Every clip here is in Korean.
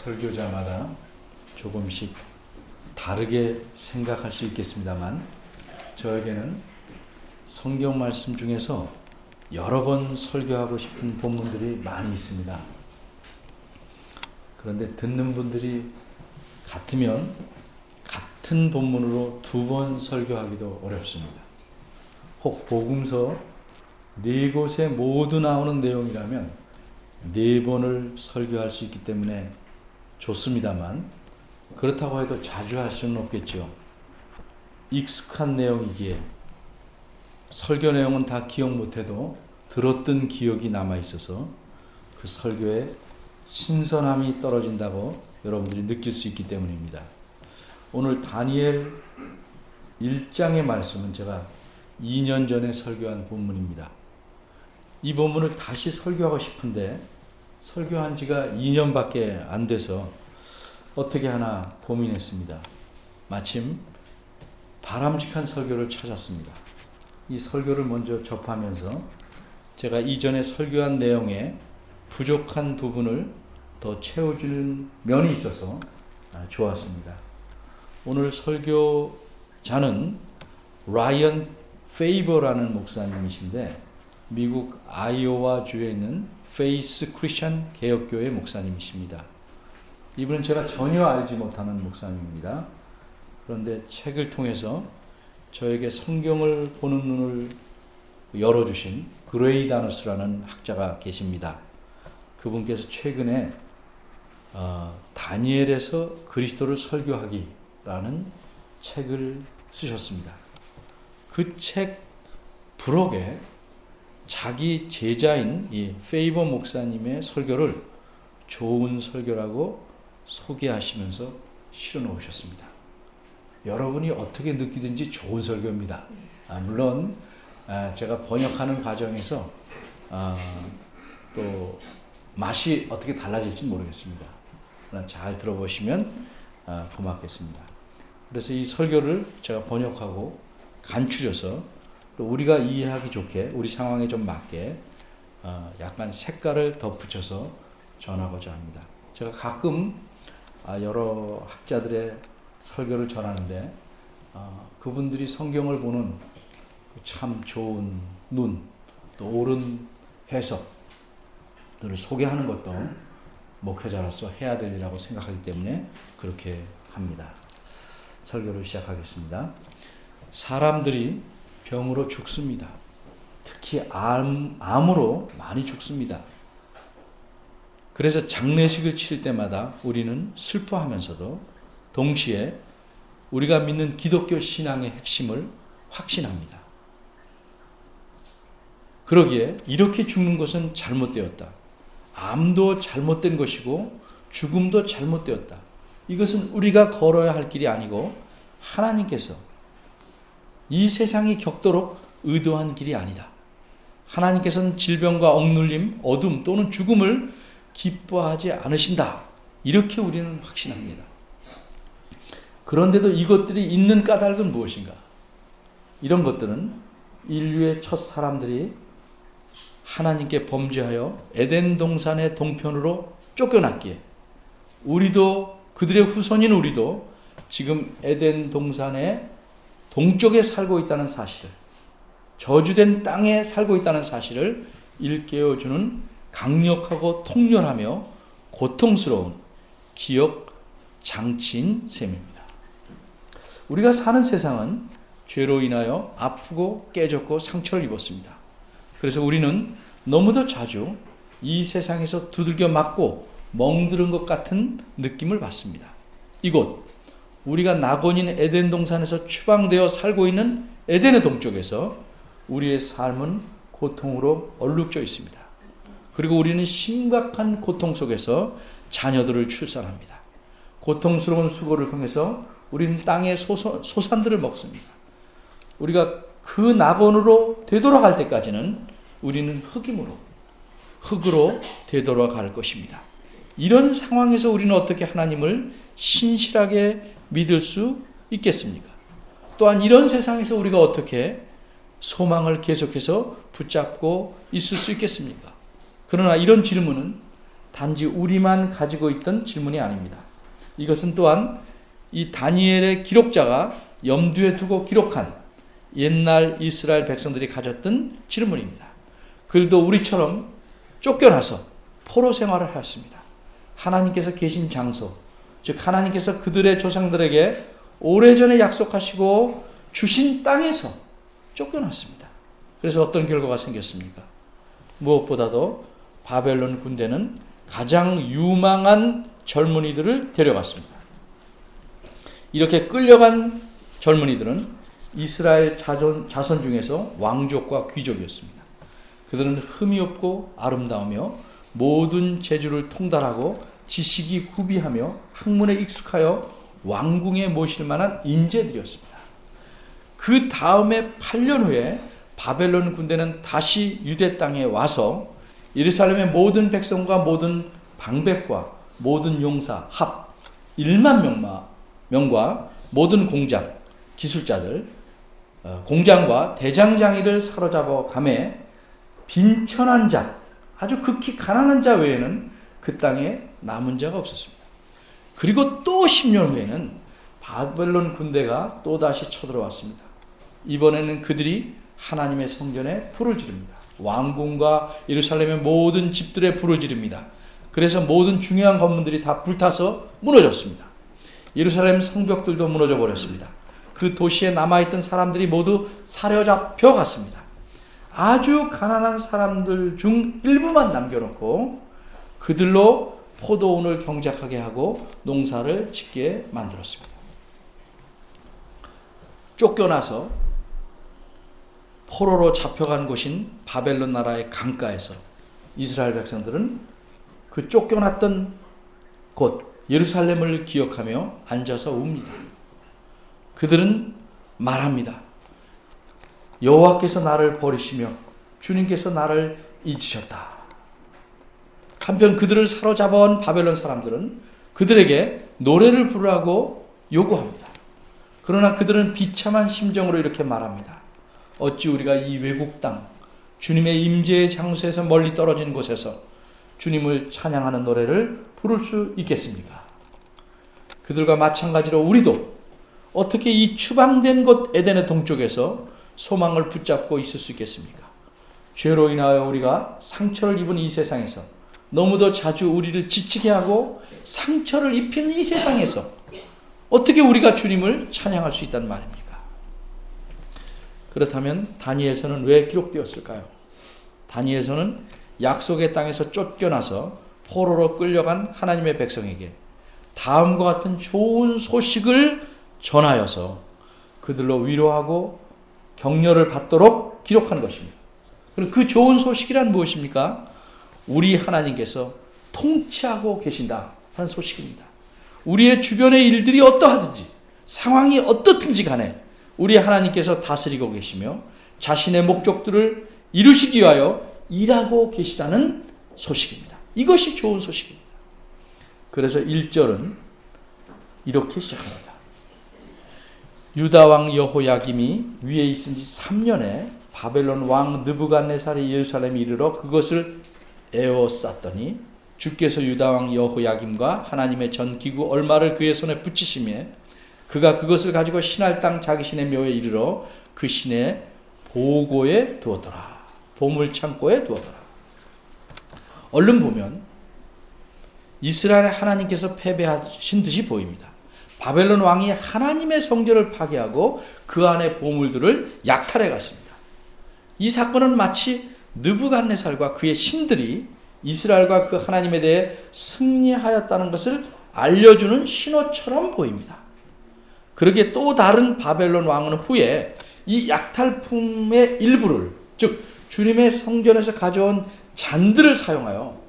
설교자마다 조금씩 다르게 생각할 수 있겠습니다만, 저에게는 성경 말씀 중에서 여러 번 설교하고 싶은 본문들이 많이 있습니다. 그런데 듣는 분들이 같으면 같은 본문으로 2번 설교하기도 어렵습니다. 혹 복음서 4곳에 모두 나오는 내용이라면 4번을 설교할 수 있기 때문에 좋습니다만, 그렇다고 해도 자주 할 수는 없겠죠. 익숙한 내용이기에 설교 내용은 다 기억 못해도 들었던 기억이 남아있어서 그 설교에 신선함이 떨어진다고 여러분들이 느낄 수 있기 때문입니다. 오늘 다니엘 1장의 말씀은 제가 2년 전에 설교한 본문입니다. 이 본문을 다시 설교하고 싶은데 설교한 지가 2년밖에 안 돼서 어떻게 하나 고민했습니다. 마침 바람직한 설교를 찾았습니다. 이 설교를 먼저 접하면서 제가 이전에 설교한 내용에 부족한 부분을 더 채워주는 면이 있어서 좋았습니다. 오늘 설교자는 라이언 페이버라는 목사님이신데, 미국 아이오와 주에 있는 페이스 크리스천 개혁교회 목사님이십니다. 이분은 제가 전혀 알지 못하는 목사님입니다. 그런데 책을 통해서 저에게 성경을 보는 눈을 열어주신 그레이 다누스라는 학자가 계십니다. 그분께서 최근에 다니엘에서 그리스도를 설교하기라는 책을 쓰셨습니다. 그 책 부록에 자기 제자인 이 페이버 목사님의 설교를 좋은 설교라고 소개하시면서 실어 놓으셨습니다. 여러분이 어떻게 느끼든지 좋은 설교입니다. 물론 제가 번역하는 과정에서 또 맛이 어떻게 달라질지 모르겠습니다. 그러나 잘 들어보시면 고맙겠습니다. 그래서 이 설교를 제가 번역하고 간추려서 또 우리가 이해하기 좋게, 우리 상황에 좀 맞게 약간 색깔을 덧붙여서 전하고자 합니다. 제가 가끔 여러 학자들의 설교를 전하는데 그분들이 성경을 보는 참 좋은 눈, 또 옳은 해석들을 소개하는 것도 목회자로서 해야 될 일이라고 생각하기 때문에 그렇게 합니다. 설교를 시작하겠습니다. 사람들이 병으로 죽습니다. 특히 암으로 많이 죽습니다. 그래서 장례식을 치를 때마다 우리는 슬퍼하면서도 동시에 우리가 믿는 기독교 신앙의 핵심을 확신합니다. 그러기에 이렇게 죽는 것은 잘못되었다. 암도 잘못된 것이고 죽음도 잘못되었다. 이것은 우리가 걸어야 할 길이 아니고 하나님께서 이 세상이 겪도록 의도한 길이 아니다. 하나님께서는 질병과 억눌림, 어둠 또는 죽음을 기뻐하지 않으신다. 이렇게 우리는 확신합니다. 그런데도 이것들이 있는 까닭은 무엇인가? 이런 것들은 인류의 첫 사람들이 하나님께 범죄하여 에덴 동산의 동편으로 쫓겨났기에 우리도, 그들의 후손인 우리도 지금 에덴 동산의 동쪽에 살고 있다는 사실을, 저주된 땅에 살고 있다는 사실을 일깨워주는 강력하고 통렬하며 고통스러운 기억 장치인 셈입니다. 우리가 사는 세상은 죄로 인하여 아프고 깨졌고 상처를 입었습니다. 그래서 우리는 너무도 자주 이 세상에서 두들겨 맞고 멍들은 것 같은 느낌을 받습니다. 이곳 우리가 낙원인 에덴 동산에서 추방되어 살고 있는 에덴의 동쪽에서 우리의 삶은 고통으로 얼룩져 있습니다. 그리고 우리는 심각한 고통 속에서 자녀들을 출산합니다. 고통스러운 수고를 통해서 우리는 땅의 소산들을 먹습니다. 우리가 그 낙원으로 되돌아갈 때까지는 우리는 흙으로 되돌아갈 것입니다. 이런 상황에서 우리는 어떻게 하나님을 신실하게 믿을 수 있겠습니까? 또한 이런 세상에서 우리가 어떻게 소망을 계속해서 붙잡고 있을 수 있겠습니까? 그러나 이런 질문은 단지 우리만 가지고 있던 질문이 아닙니다. 이것은 또한 이 다니엘의 기록자가 염두에 두고 기록한 옛날 이스라엘 백성들이 가졌던 질문입니다. 그들도 우리처럼 쫓겨나서 포로 생활을 하였습니다. 하나님께서 계신 장소, 즉 하나님께서 그들의 조상들에게 오래전에 약속하시고 주신 땅에서 쫓겨났습니다. 그래서 어떤 결과가 생겼습니까? 무엇보다도 바벨론 군대는 가장 유망한 젊은이들을 데려갔습니다. 이렇게 끌려간 젊은이들은 이스라엘 자손 중에서 왕족과 귀족이었습니다. 그들은 흠이 없고 아름다우며 모든 재주를 통달하고 지식이 구비하며 학문에 익숙하여 왕궁에 모실 만한 인재들이었습니다. 그 다음에 8년 후에 바벨론 군대는 다시 유대 땅에 와서 예루살렘의 모든 백성과 모든 방백과 모든 용사 합 1만 명과 모든 공장 기술자들 공장과 대장장이를 사로잡아 가매 빈천한 자, 아주 극히 가난한 자 외에는 그 땅에 남은 자가 없었습니다. 그리고 또 10년 후에는 바벨론 군대가 또다시 쳐들어왔습니다. 이번에는 그들이 하나님의 성전에 불을 지릅니다. 왕궁과 예루살렘의 모든 집들에 불을 지릅니다. 그래서 모든 중요한 건물들이 다 불타서 무너졌습니다. 예루살렘 성벽들도 무너져 버렸습니다. 그 도시에 남아있던 사람들이 모두 사로잡혀 갔습니다. 아주 가난한 사람들 중 일부만 남겨놓고 그들로 포도원을 경작하게 하고 농사를 짓게 만들었습니다. 쫓겨나서 포로로 잡혀간 곳인 바벨론 나라의 강가에서 이스라엘 백성들은 그 쫓겨났던 곳 예루살렘을 기억하며 앉아서 웁니다. 그들은 말합니다. 여호와께서 나를 버리시며 주님께서 나를 잊으셨다. 한편 그들을 사로잡아온 바벨론 사람들은 그들에게 노래를 부르라고 요구합니다. 그러나 그들은 비참한 심정으로 이렇게 말합니다. 어찌 우리가 이 외국 땅 주님의 임재의 장소에서 멀리 떨어진 곳에서 주님을 찬양하는 노래를 부를 수 있겠습니까? 그들과 마찬가지로 우리도 어떻게 이 추방된 곳 에덴의 동쪽에서 소망을 붙잡고 있을 수 있겠습니까? 죄로 인하여 우리가 상처를 입은 이 세상에서 너무도 자주 우리를 지치게 하고 상처를 입히는 이 세상에서 어떻게 우리가 주님을 찬양할 수 있단 말입니까? 그렇다면 다니엘서는 왜 기록되었을까요? 다니엘서는 약속의 땅에서 쫓겨나서 포로로 끌려간 하나님의 백성에게 다음과 같은 좋은 소식을 전하여서 그들로 위로하고 격려를 받도록 기록한 것입니다. 그리고 그 좋은 소식이란 무엇입니까? 우리 하나님께서 통치하고 계신다 하는 소식입니다. 우리의 주변의 일들이 어떠하든지 상황이 어떻든지 간에 우리 하나님께서 다스리고 계시며 자신의 목적들을 이루시기 위하여 일하고 계시다는 소식입니다. 이것이 좋은 소식입니다. 그래서 1절은 이렇게 시작합니다. 유다 왕 여호야김이 위에 있은 지 3년에 바벨론 왕 느부갓네살이 예루살렘에 이르러 그것을 에워쌌더니 주께서 유다 왕 여호야김과 하나님의 전 기구 얼마를 그의 손에 붙이시며 그가 그것을 가지고 신할 땅 자기 신의 묘에 이르러 그 신의 보고에 두었더라. 보물 창고에 두었더라. 얼른 보면 이스라엘의 하나님께서 패배하신 듯이 보입니다. 바벨론 왕이 하나님의 성전을 파괴하고 그 안의 보물들을 약탈해 갔습니다. 이 사건은 마치 느부갓네살과 그의 신들이 이스라엘과 그 하나님에 대해 승리하였다는 것을 알려주는 신호처럼 보입니다. 그러기에 또 다른 바벨론 왕은 후에 이 약탈품의 일부를, 즉 주님의 성전에서 가져온 잔들을 사용하여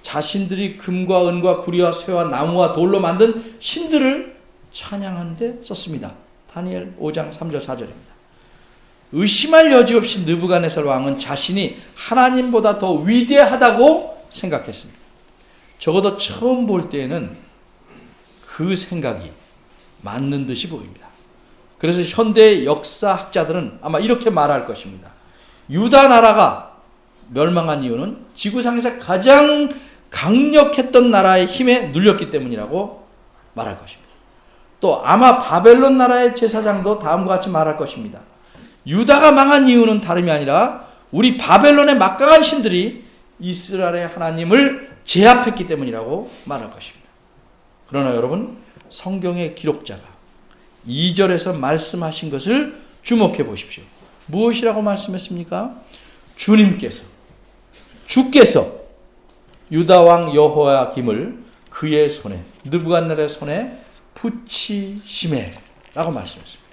자신들이 금과 은과 구리와 쇠와 나무와 돌로 만든 신들을 찬양하는 데 썼습니다. 다니엘 5장 3절 4절입니다. 의심할 여지 없이 느부갓네살 왕은 자신이 하나님보다 더 위대하다고 생각했습니다. 적어도 처음 볼 때에는 그 생각이 맞는 듯이 보입니다. 그래서 현대 역사학자들은 아마 이렇게 말할 것입니다. 유다 나라가 멸망한 이유는 지구상에서 가장 강력했던 나라의 힘에 눌렸기 때문이라고 말할 것입니다. 또 아마 바벨론 나라의 제사장도 다음과 같이 말할 것입니다. 유다가 망한 이유는 다름이 아니라 우리 바벨론의 막강한 신들이 이스라엘의 하나님을 제압했기 때문이라고 말할 것입니다. 그러나 여러분, 성경의 기록자가 2절에서 말씀하신 것을 주목해 보십시오. 무엇이라고 말씀했습니까? 주께서 유다 왕 여호야김을 그의 손에, 느부갓네살의 손에 붙이시매라고 말씀했습니다.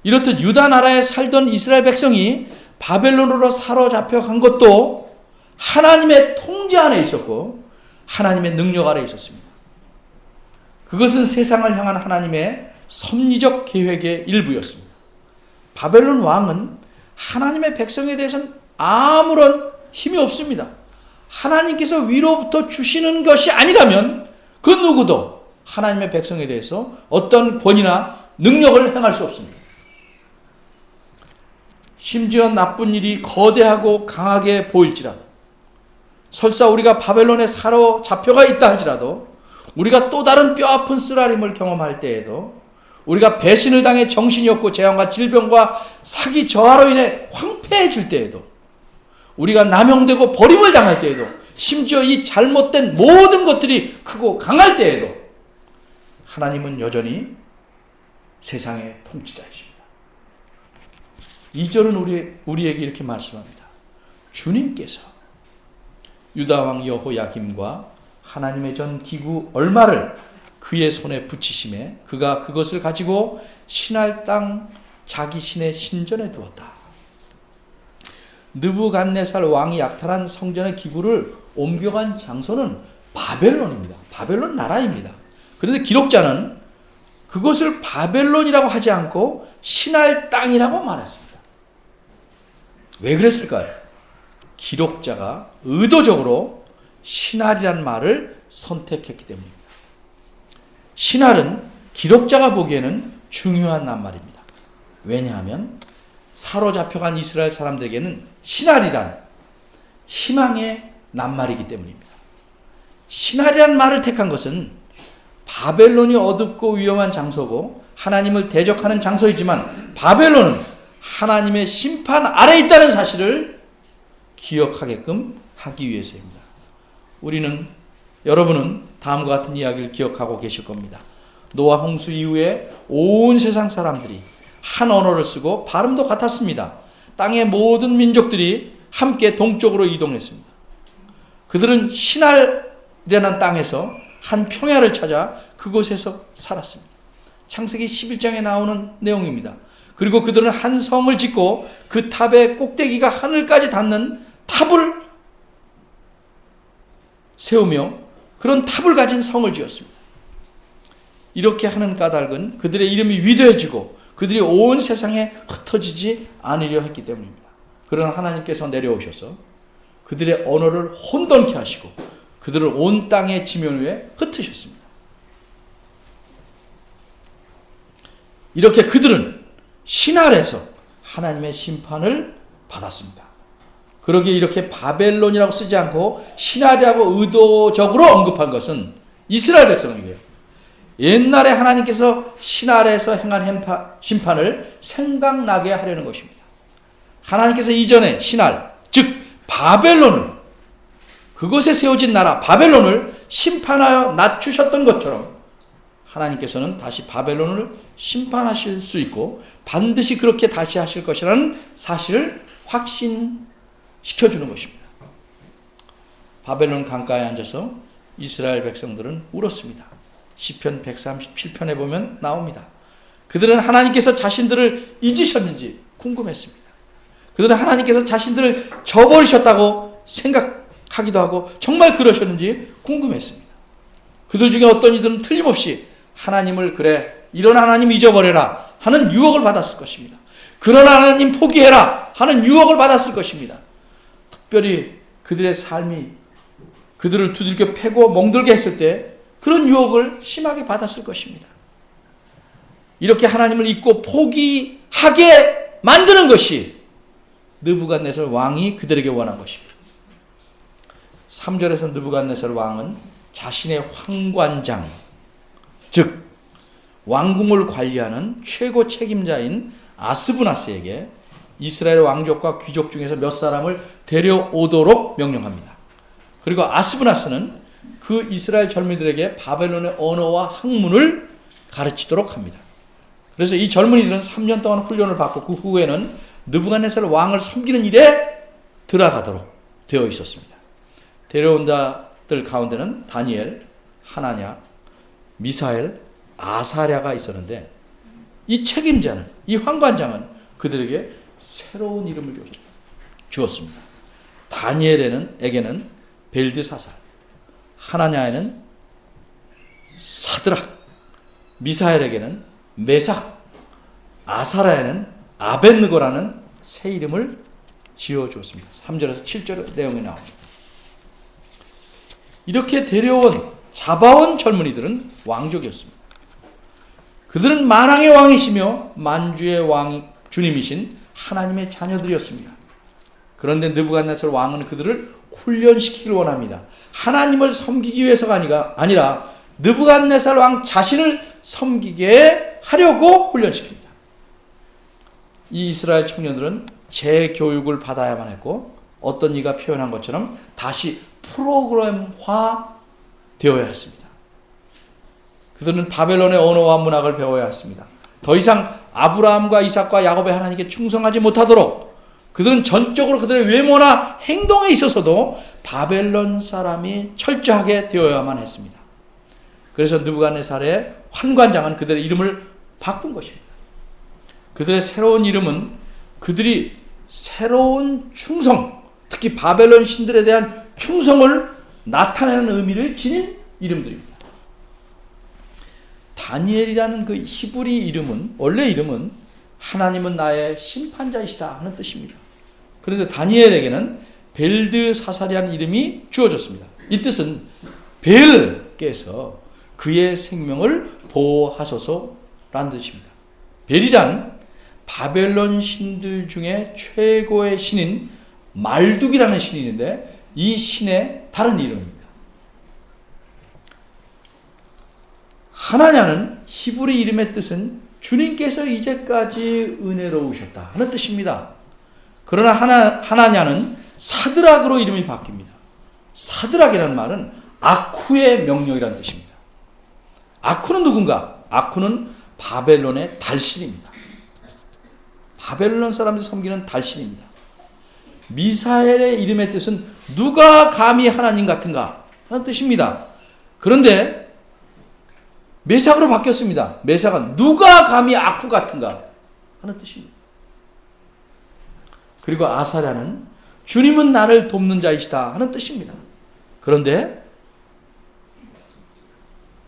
이렇듯 유다 나라에 살던 이스라엘 백성이 바벨론으로 사로잡혀 간 것도 하나님의 통제 안에 있었고 하나님의 능력 아래 있었습니다. 그것은 세상을 향한 하나님의 섭리적 계획의 일부였습니다. 바벨론 왕은 하나님의 백성에 대해서는 아무런 힘이 없습니다. 하나님께서 위로부터 주시는 것이 아니라면 그 누구도 하나님의 백성에 대해서 어떤 권위나 능력을 행할 수 없습니다. 심지어 나쁜 일이 거대하고 강하게 보일지라도, 설사 우리가 바벨론에 사로잡혀가 있다 할지라도, 우리가 또 다른 뼈아픈 쓰라림을 경험할 때에도, 우리가 배신을 당해 정신이 없고 재앙과 질병과 사기 저하로 인해 황폐해질 때에도, 우리가 남용되고 버림을 당할 때에도, 심지어 이 잘못된 모든 것들이 크고 강할 때에도 하나님은 여전히 세상의 통치자이십니다. 2절은 우리에게 이렇게 말씀합니다. 주님께서 유다왕 여호야김과 하나님의 전 기구 얼마를 그의 손에 붙이심에 그가 그것을 가지고 신할 땅 자기 신의 신전에 두었다. 느부갓네살 왕이 약탈한 성전의 기구를 옮겨간 장소는 바벨론입니다. 바벨론 나라입니다. 그런데 기록자는 그것을 바벨론이라고 하지 않고 신할 땅이라고 말했습니다. 왜 그랬을까요? 기록자가 의도적으로 신할이라는 말을 선택했기 때문입니다. 신할은 기록자가 보기에는 중요한 낱말입니다. 왜냐하면 사로잡혀간 이스라엘 사람들에게는 신할이란 희망의 낱말이기 때문입니다. 신할이라는 말을 택한 것은 바벨론이 어둡고 위험한 장소고 하나님을 대적하는 장소이지만 바벨론은 하나님의 심판 아래 있다는 사실을 기억하게끔 하기 위해서입니다. 여러분은 다음과 같은 이야기를 기억하고 계실 겁니다. 노아 홍수 이후에 온 세상 사람들이 한 언어를 쓰고 발음도 같았습니다. 땅의 모든 민족들이 함께 동쪽으로 이동했습니다. 그들은 신할이라는 땅에서 한 평야를 찾아 그곳에서 살았습니다. 창세기 11장에 나오는 내용입니다. 그리고 그들은 한 성을 짓고 그 탑의 꼭대기가 하늘까지 닿는 탑을 세우며 그런 탑을 가진 성을 지었습니다. 이렇게 하는 까닭은 그들의 이름이 위대해지고 그들이 온 세상에 흩어지지 않으려 했기 때문입니다. 그러나 하나님께서 내려오셔서 그들의 언어를 혼돈케 하시고 그들을 온 땅의 지면 위에 흩으셨습니다. 이렇게 그들은 신할에서 하나님의 심판을 받았습니다. 그러기에 이렇게 바벨론이라고 쓰지 않고 신할이라고 의도적으로 언급한 것은 이스라엘 백성에게요. 옛날에 하나님께서 신할에서 행한 심판을 생각나게 하려는 것입니다. 하나님께서 이전에 신할, 즉 바벨론을, 그곳에 세워진 나라 바벨론을 심판하여 낮추셨던 것처럼 하나님께서는 다시 바벨론을 심판하실 수 있고 반드시 그렇게 다시 하실 것이라는 사실을 확신시켜주는 것입니다. 바벨론 강가에 앉아서 이스라엘 백성들은 울었습니다. 시편 137편에 보면 나옵니다. 그들은 하나님께서 자신들을 잊으셨는지 궁금했습니다. 그들은 하나님께서 자신들을 저버리셨다고 생각하기도 하고 정말 그러셨는지 궁금했습니다. 그들 중에 어떤 이들은 틀림없이 하나님을 그래 이런 하나님 잊어버려라 하는 유혹을 받았을 것입니다. 그런 하나님 포기해라 하는 유혹을 받았을 것입니다. 특별히 그들의 삶이 그들을 두들겨 패고 멍들게 했을 때 그런 유혹을 심하게 받았을 것입니다. 이렇게 하나님을 잊고 포기하게 만드는 것이 느부갓네살 왕이 그들에게 원한 것입니다. 3절에서 느부갓네살 왕은 자신의 황관장, 즉 왕궁을 관리하는 최고 책임자인 아스부나스에게 이스라엘 왕족과 귀족 중에서 몇 사람을 데려오도록 명령합니다. 그리고 아스부나스는 그 이스라엘 젊은이들에게 바벨론의 언어와 학문을 가르치도록 합니다. 그래서 이 젊은이들은 3년 동안 훈련을 받고 그 후에는 느부갓네살 왕을 섬기는 일에 들어가도록 되어 있었습니다. 데려온 자들 가운데는 다니엘, 하나냐, 미사엘, 아사랴가 있었는데 이 책임자는, 이 황관장은 그들에게 새로운 이름을 주었습니다. 다니엘에게는 벨드사살, 하나냐에는 사드락, 미사엘에게는 메삭, 아사랴에는 아벳느고라는 새 이름을 지어주었습니다. 3절에서 7절 내용이 나옵니다. 이렇게 잡아온 젊은이들은 왕족이었습니다. 그들은 만왕의 왕이시며 만주의 주님이신 하나님의 자녀들이었습니다. 그런데 느부갓네살 왕은 그들을 훈련시키길 원합니다. 하나님을 섬기기 위해서가 아니라 느부갓네살 왕 자신을 섬기게 하려고 훈련시킵니다. 이 이스라엘 청년들은 재교육을 받아야만 했고 어떤 이가 표현한 것처럼 다시 프로그램화 되어야 했습니다. 그들은 바벨론의 언어와 문학을 배워야 했습니다. 더 이상 아브라함과 이삭과 야곱의 하나님께 충성하지 못하도록 그들은 전적으로 그들의 외모나 행동에 있어서도 바벨론 사람이 철저하게 되어야만 했습니다. 그래서 느부갓네살의 환관장은 그들의 이름을 바꾼 것입니다. 그들의 새로운 이름은 그들이 새로운 충성, 특히 바벨론 신들에 대한 충성을 나타내는 의미를 지닌 이름들입니다. 다니엘이라는 그 히브리 이름은, 원래 이름은 하나님은 나의 심판자이시다 하는 뜻입니다. 그런데 다니엘에게는 벨드사살이라는 이름이 주어졌습니다. 이 뜻은 벨께서 그의 생명을 보호하소서라는 뜻입니다. 벨이란 바벨론 신들 중에 최고의 신인 말둑이라는 신이 있는데 이 신의 다른 이름입니다. 하나냐는 히브리 이름의 뜻은 주님께서 이제까지 은혜로우셨다 하는 뜻입니다. 그러나 하나냐는 사드락으로 이름이 바뀝니다. 사드락이라는 말은 아쿠의 명령이라는 뜻입니다. 아쿠는 누군가? 아쿠는 바벨론의 달신입니다. 바벨론 사람들이 섬기는 달신입니다. 미사엘의 이름의 뜻은 누가 감히 하나님 같은가 하는 뜻입니다. 그런데 메삭으로 바뀌었습니다. 메삭은 누가 감히 아쿠 같은가 하는 뜻입니다. 그리고 아사랴는 주님은 나를 돕는 자이시다 하는 뜻입니다. 그런데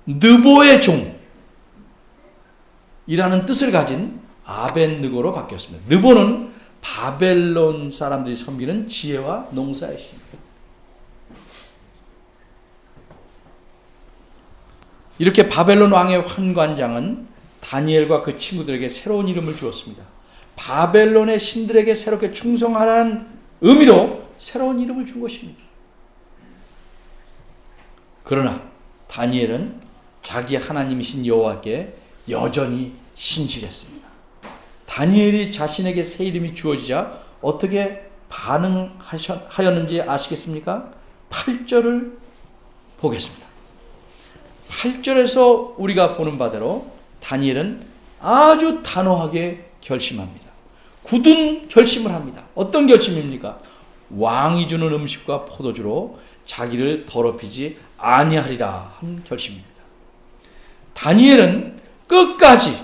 느보의 종이라는 뜻을 가진 아벳느고로 바뀌었습니다. 느보는 바벨론 사람들이 섬기는 지혜와 농사의 신. 이렇게 바벨론 왕의 환관장은 다니엘과 그 친구들에게 새로운 이름을 주었습니다. 바벨론의 신들에게 새롭게 충성하라는 의미로 새로운 이름을 준 것입니다. 그러나 다니엘은 자기 하나님이신 여호와께 여전히 신실했습니다. 다니엘이 자신에게 새 이름이 주어지자 어떻게 반응하였는지 아시겠습니까? 8절을 보겠습니다. 8절에서 우리가 보는 바대로 다니엘은 아주 단호하게 결심합니다. 굳은 결심을 합니다. 어떤 결심입니까? 왕이 주는 음식과 포도주로 자기를 더럽히지 아니하리라 한 결심입니다. 다니엘은 끝까지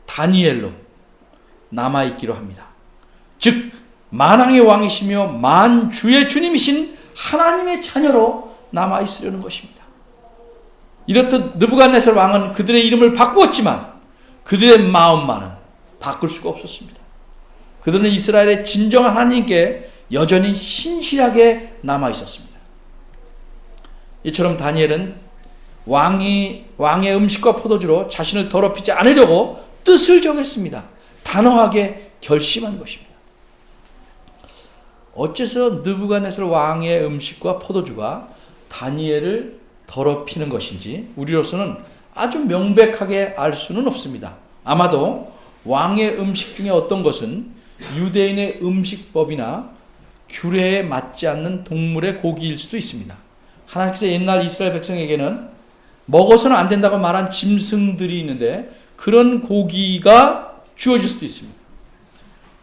다니엘로 남아있기로 합니다. 즉 만왕의 왕이시며 만주의 주님이신 하나님의 자녀로 남아있으려는 것입니다. 이렇듯 느부갓네살 왕은 그들의 이름을 바꾸었지만 그들의 마음만은 바꿀 수가 없었습니다. 그들은 이스라엘의 진정한 하나님께 여전히 신실하게 남아있었습니다. 이처럼 다니엘은 왕의 음식과 포도주로 자신을 더럽히지 않으려고 뜻을 정했습니다. 단호하게 결심한 것입니다. 어째서 느부갓네살 왕의 음식과 포도주가 다니엘을 더럽히는 것인지 우리로서는 아주 명백하게 알 수는 없습니다. 아마도 왕의 음식 중에 어떤 것은 유대인의 음식법이나 규례에 맞지 않는 동물의 고기일 수도 있습니다. 하나님께서 옛날 이스라엘 백성에게는 먹어서는 안 된다고 말한 짐승들이 있는데 그런 고기가 주어질 수도 있습니다.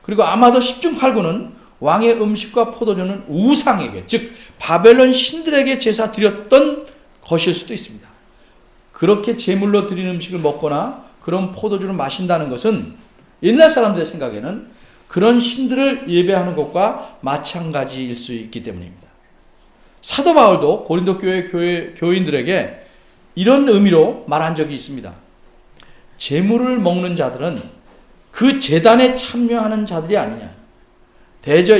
그리고 아마도 10중 8구는 왕의 음식과 포도주는 우상에게, 즉 바벨론 신들에게 제사 드렸던 것일 수도 있습니다. 그렇게 제물로 드린 음식을 먹거나 그런 포도주를 마신다는 것은 옛날 사람들의 생각에는 그런 신들을 예배하는 것과 마찬가지일 수 있기 때문입니다. 사도 바울도 고린도 교인들에게 이런 의미로 말한 적이 있습니다. 제물을 먹는 자들은 그 제단에 참여하는 자들이 아니냐. 대저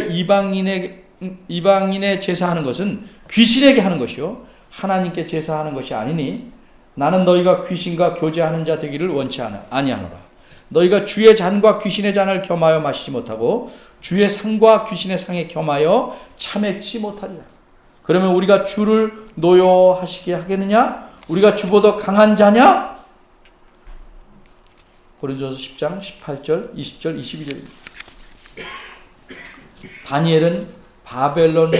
이방인의 제사하는 것은 귀신에게 하는 것이요 하나님께 제사하는 것이 아니니 나는 너희가 귀신과 교제하는 자 되기를 원치 아니하노라. 너희가 주의 잔과 귀신의 잔을 겸하여 마시지 못하고 주의 상과 귀신의 상에 겸하여 차맺지 못하리라. 그러면 우리가 주를 노여하시게 하겠느냐? 우리가 주보다 강한 자냐? 고린도서 10장 18절, 20절, 22절입니다. 다니엘은 바벨론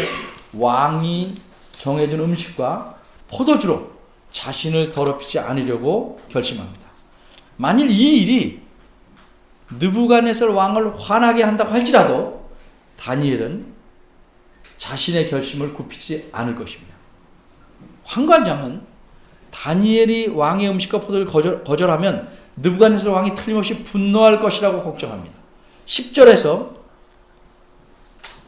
왕이 정해준 음식과 포도주로 자신을 더럽히지 않으려고 결심합니다. 만일 이 일이 느부갓네살 왕을 화나게 한다고 할지라도 다니엘은 자신의 결심을 굽히지 않을 것입니다. 환관장은 다니엘이 왕의 음식과 포도를 거절하면 느부갓네살 왕이 틀림없이 분노할 것이라고 걱정합니다. 10절에서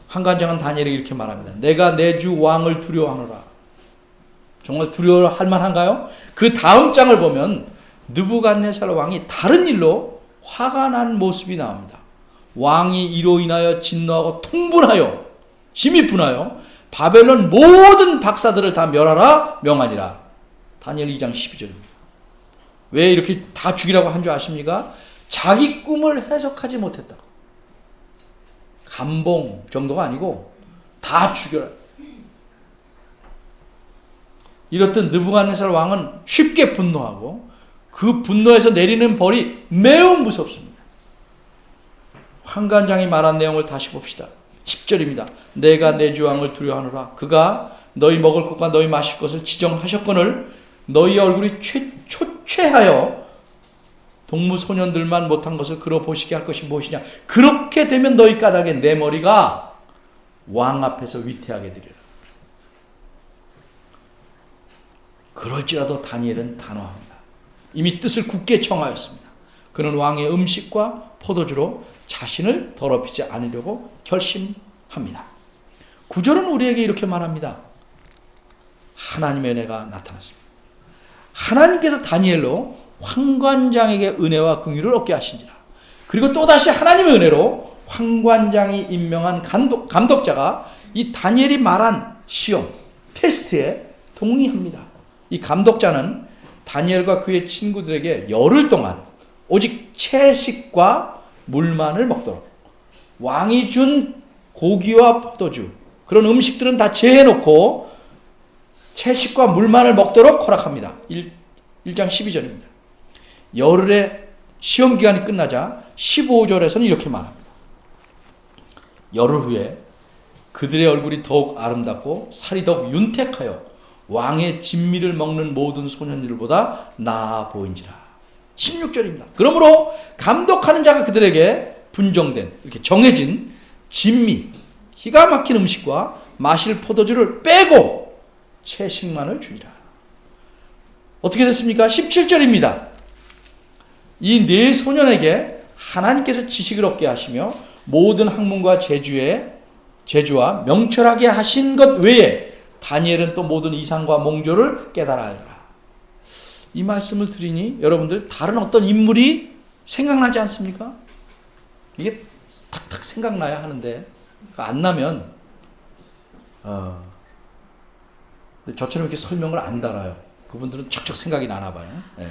환관장은 다니엘에게 이렇게 말합니다. 내가 내 주 왕을 두려워하노라. 정말 두려워할 만한가요? 그 다음 장을 보면 느부갓네살 왕이 다른 일로 화가 난 모습이 나옵니다. 왕이 이로 인하여 진노하고 통분하여 심히 분하여 바벨론 모든 박사들을 다 멸하라 명하니라. 다니엘 2장 12절입니다. 왜 이렇게 다 죽이라고 한 줄 아십니까? 자기 꿈을 해석하지 못했다. 감봉 정도가 아니고 다 죽여라. 이렇듯 느부갓네살 왕은 쉽게 분노하고 그 분노에서 내리는 벌이 매우 무섭습니다. 환관장이 말한 내용을 다시 봅시다. 10절입니다. 내가 내 주 왕을 두려워하노라. 그가 너희 먹을 것과 너희 마실 것을 지정하셨거늘 너희 얼굴이 초췌하여 동무소년들만 못한 것을 그러 보시게 할 것이 무엇이냐. 그렇게 되면 너희 까닭에 내 머리가 왕 앞에서 위태하게 되리라. 그럴지라도 다니엘은 단호합니다. 이미 뜻을 굳게 청하였습니다. 그는 왕의 음식과 포도주로 자신을 더럽히지 않으려고 결심합니다. 9절은 우리에게 이렇게 말합니다. 하나님의 은혜가 나타났습니다. 하나님께서 다니엘로 환관장에게 은혜와 긍휼을 얻게 하신지라. 그리고 또다시 하나님의 은혜로 환관장이 임명한 감독자가 이 다니엘이 말한 시험, 테스트에 동의합니다. 이 감독자는 다니엘과 그의 친구들에게 열흘 동안 오직 채식과 물만을 먹도록, 왕이 준 고기와 포도주 그런 음식들은 다 제해놓고 채식과 물만을 먹도록 허락합니다. 1장 12절입니다. 열흘의 시험기간이 끝나자 15절에서는 이렇게 말합니다. 열흘 후에 그들의 얼굴이 더욱 아름답고 살이 더욱 윤택하여 왕의 진미를 먹는 모든 소년들보다 나아 보인지라. 16절입니다. 그러므로 감독하는 자가 그들에게 분정된, 이렇게 정해진 진미, 기가 막힌 음식과 마실 포도주를 빼고 채식만을 주리라. 어떻게 됐습니까? 17절입니다. 이 네 소년에게 하나님께서 지식을 얻게 하시며 모든 학문과 재주와 명철하게 하신 것 외에 다니엘은 또 모든 이상과 몽조를 깨달아 알더라. 이 말씀을 드리니 여러분들 다른 어떤 인물이 생각나지 않습니까? 이게 탁탁 생각나야 하는데 안 나면 저처럼 이렇게 설명을 안 달아요. 그분들은 척척 생각이 나나 봐요. 네.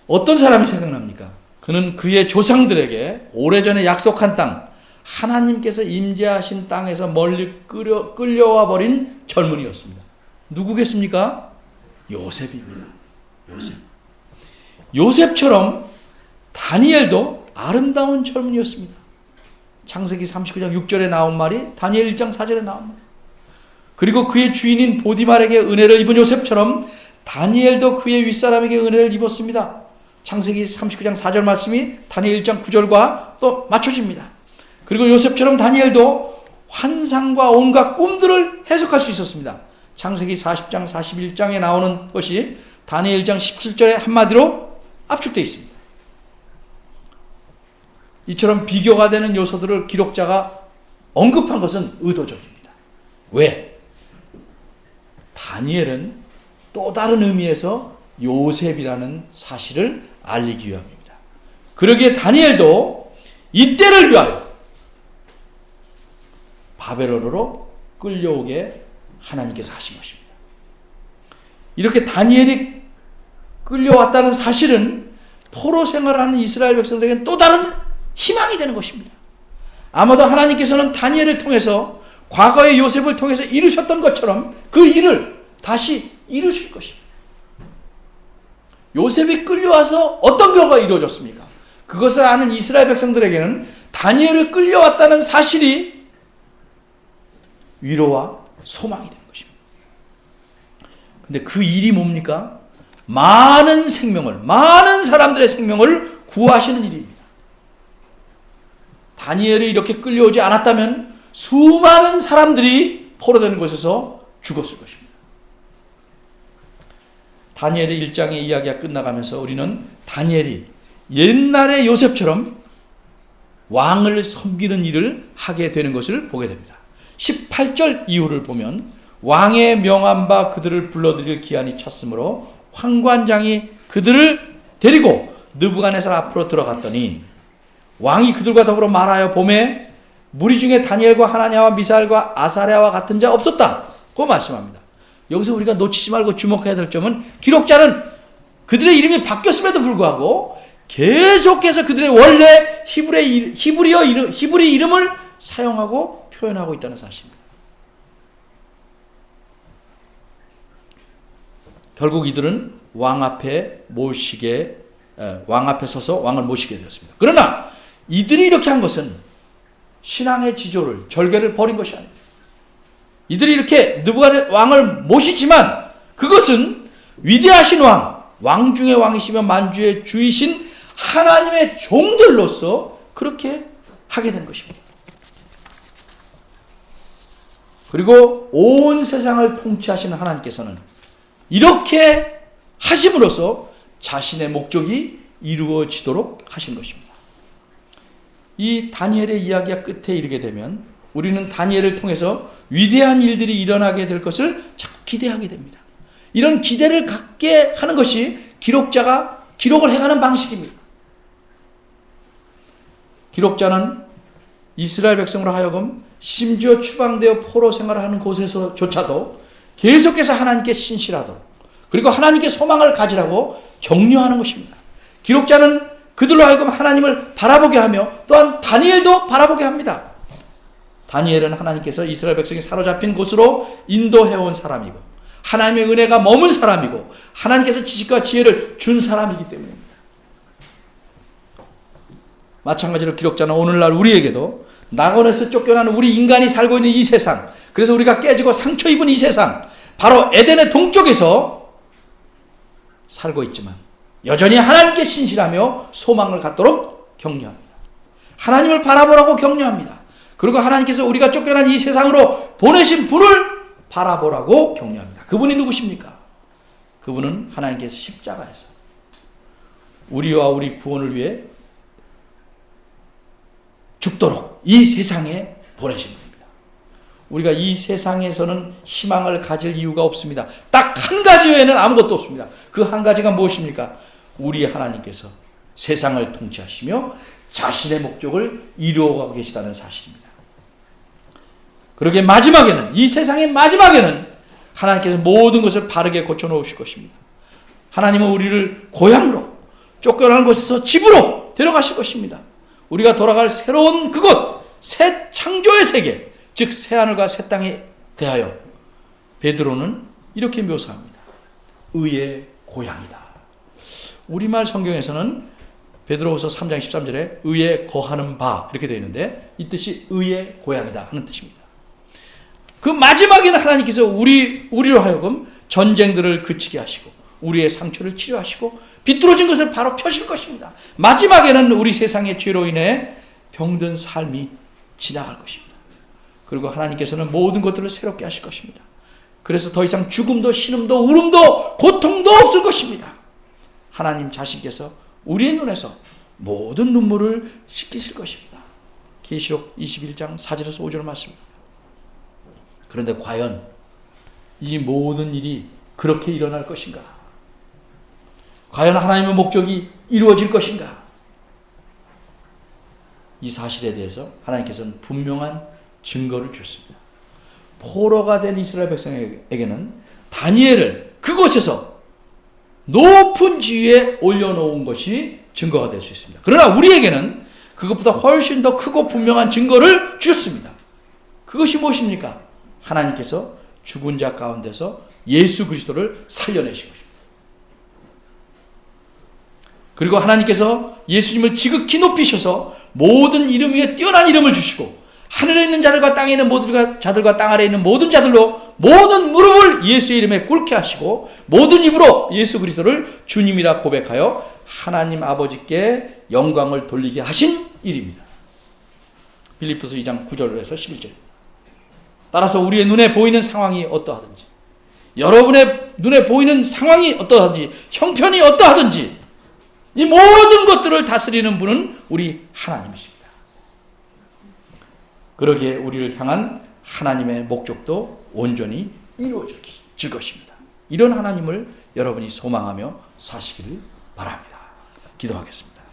어떤 사람이 생각납니까? 그는 그의 조상들에게 오래전에 약속한 땅 하나님께서 임재하신 땅에서 멀리 끌려와 버린 젊은이였습니다. 누구겠습니까? 요셉입니다. 요셉처럼 다니엘도 아름다운 젊은이였습니다. 창세기 39장 6절에 나온 말이 다니엘 1장 4절에 나온 말. 그리고 그의 주인인 보디말에게 은혜를 입은 요셉처럼 다니엘도 그의 윗사람에게 은혜를 입었습니다. 창세기 39장 4절 말씀이 다니엘 1장 9절과 또 맞춰집니다. 그리고 요셉처럼 다니엘도 환상과 온갖 꿈들을 해석할 수 있었습니다. 창세기 40장 41장에 나오는 것이 다니엘 1장 17절에 한마디로 압축되어 있습니다. 이처럼 비교가 되는 요소들을 기록자가 언급한 것은 의도적입니다. 왜? 다니엘은 또 다른 의미에서 요셉이라는 사실을 알리기 위함입니다. 그러기에 다니엘도 이때를 위하여 바벨론으로 끌려오게 하나님께서 하신 것입니다. 이렇게 다니엘이 끌려왔다는 사실은 포로 생활하는 이스라엘 백성들에게는 또 다른 희망이 되는 것입니다. 아마도 하나님께서는 다니엘을 통해서 과거의 요셉을 통해서 이루셨던 것처럼 그 일을 다시 이루실 것입니다. 요셉이 끌려와서 어떤 결과가 이루어졌습니까? 그것을 아는 이스라엘 백성들에게는 다니엘을 끌려왔다는 사실이 위로와 소망이 되는 것입니다. 근데 그 일이 뭡니까? 많은 사람들의 생명을 구하시는 일입니다. 다니엘이 이렇게 끌려오지 않았다면 수많은 사람들이 포로되는 곳에서 죽었을 것입니다. 다니엘의 1장의 이야기가 끝나가면서 우리는 다니엘이 옛날의 요셉처럼 왕을 섬기는 일을 하게 되는 것을 보게 됩니다. 18절 이후를 보면 왕의 명한 바 그들을 불러들일 기한이 찼으므로 황관장이 그들을 데리고 느부갓네살 앞으로 들어갔더니 왕이 그들과 더불어 말하여 보매 무리 중에 다니엘과 하나냐와 미사엘과 아사랴와 같은 자 없었다고 말씀합니다. 여기서 우리가 놓치지 말고 주목해야 될 점은 기록자는 그들의 이름이 바뀌었음에도 불구하고 계속해서 그들의 원래 히브리 이름을 사용하고 표현하고 있다는 사실입니다. 결국 이들은 왕 앞에 서서 왕을 모시게 되었습니다. 그러나 이들이 이렇게 한 것은 신앙의 지조를, 절개를 버린 것이 아닙니다. 이들이 이렇게 느부갓네살 왕을 모시지만 그것은 위대하신 왕 중의 왕이시며 만주의 주이신 하나님의 종들로서 그렇게 하게 된 것입니다. 그리고 온 세상을 통치하시는 하나님께서는 이렇게 하심으로써 자신의 목적이 이루어지도록 하신 것입니다. 이 다니엘의 이야기가 끝에 이르게 되면 우리는 다니엘을 통해서 위대한 일들이 일어나게 될 것을 자꾸 기대하게 됩니다. 이런 기대를 갖게 하는 것이 기록자가 기록을 해가는 방식입니다. 기록자는 이스라엘 백성으로 하여금 심지어 추방되어 포로 생활을 하는 곳에서조차도 계속해서 하나님께 신실하도록 그리고 하나님께 소망을 가지라고 격려하는 것입니다. 기록자는 그들로 하여금 하나님을 바라보게 하며 또한 다니엘도 바라보게 합니다. 다니엘은 하나님께서 이스라엘 백성이 사로잡힌 곳으로 인도해온 사람이고 하나님의 은혜가 머문 사람이고 하나님께서 지식과 지혜를 준 사람이기 때문입니다. 마찬가지로 기록자는 오늘날 우리에게도 낙원에서 쫓겨나는 우리 인간이 살고 있는 이 세상, 그래서 우리가 깨지고 상처 입은 이 세상, 바로 에덴의 동쪽에서 살고 있지만 여전히 하나님께 신실하며 소망을 갖도록 격려합니다. 하나님을 바라보라고 격려합니다. 그리고 하나님께서 우리가 쫓겨난 이 세상으로 보내신 분을 바라보라고 격려합니다. 그분이 누구십니까? 그분은 하나님께서 십자가에서 우리와 우리 구원을 위해 죽도록 이 세상에 보내신 분입니다. 우리가 이 세상에서는 희망을 가질 이유가 없습니다. 딱 한 가지 외에는 아무것도 없습니다. 그 한 가지가 무엇입니까? 우리 하나님께서 세상을 통치하시며 자신의 목적을 이루어가고 계시다는 사실입니다. 그러게 마지막에는, 이 세상의 마지막에는 하나님께서 모든 것을 바르게 고쳐놓으실 것입니다. 하나님은 우리를 고향으로, 쫓겨난 곳에서 집으로 데려가실 것입니다. 우리가 돌아갈 새로운 그곳, 새 창조의 세계, 즉 새하늘과 새 땅에 대하여 베드로는 이렇게 묘사합니다. 의의 고향이다. 우리말 성경에서는 베드로후서 3장 13절에 의에 거하는 바 이렇게 되어 있는데 이 뜻이 의의 고향이다 하는 뜻입니다. 그 마지막에는 하나님께서 우리로 하여금 전쟁들을 그치게 하시고 우리의 상처를 치료하시고 비뚤어진 것을 바로 펴실 것입니다. 마지막에는 우리 세상의 죄로 인해 병든 삶이 지나갈 것입니다. 그리고 하나님께서는 모든 것들을 새롭게 하실 것입니다. 그래서 더 이상 죽음도 신음도 울음도 고통도 없을 것입니다. 하나님 자신께서 우리의 눈에서 모든 눈물을 씻기실 것입니다. 계시록 21장 4절에서 5절 말씀입니다. 그런데 과연 이 모든 일이 그렇게 일어날 것인가? 과연 하나님의 목적이 이루어질 것인가? 이 사실에 대해서 하나님께서는 분명한 증거를 주셨습니다. 포로가 된 이스라엘 백성에게는 다니엘을 그곳에서 높은 지위에 올려놓은 것이 증거가 될 수 있습니다. 그러나 우리에게는 그것보다 훨씬 더 크고 분명한 증거를 주셨습니다. 그것이 무엇입니까? 하나님께서 죽은 자 가운데서 예수 그리스도를 살려내신 것입니다. 그리고 하나님께서 예수님을 지극히 높이셔서 모든 이름 위에 뛰어난 이름을 주시고 하늘에 있는 자들과 땅에 있는 모든 자들과 땅 아래에 있는 모든 자들로 모든 무릎을 예수의 이름에 꿇게 하시고 모든 입으로 예수 그리스도를 주님이라 고백하여 하나님 아버지께 영광을 돌리게 하신 일입니다. 빌립보서 2장 9절에서 11절. 따라서 우리의 눈에 보이는 상황이 어떠하든지 여러분의 눈에 보이는 상황이 어떠하든지 형편이 어떠하든지 이 모든 것들을 다스리는 분은 우리 하나님이십니다. 그러기에 우리를 향한 하나님의 목적도 온전히 이루어질 것입니다. 이런 하나님을 여러분이 소망하며 사시기를 바랍니다. 기도하겠습니다.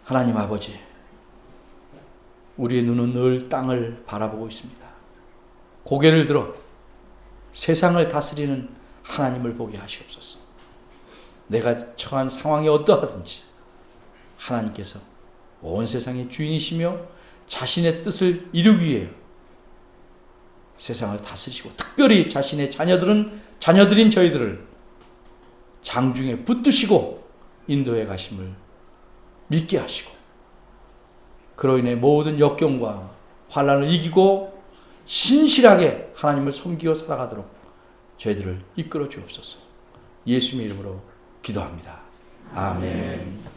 하나님 아버지, 우리의 눈은 늘 땅을 바라보고 있습니다. 고개를 들어 세상을 다스리는 하나님을 보게 하시옵소서. 내가 처한 상황이 어떠하든지 하나님께서 온 세상의 주인이시며 자신의 뜻을 이루기 위해 세상을 다스리시고 특별히 자신의 자녀들인 저희들을 장중에 붙드시고 인도해 가심을 믿게 하시고 그로 인해 모든 역경과 환난을 이기고 신실하게 하나님을 섬기고 살아가도록 저희들을 이끌어 주옵소서. 예수님의 이름으로 기도합니다. 아멘.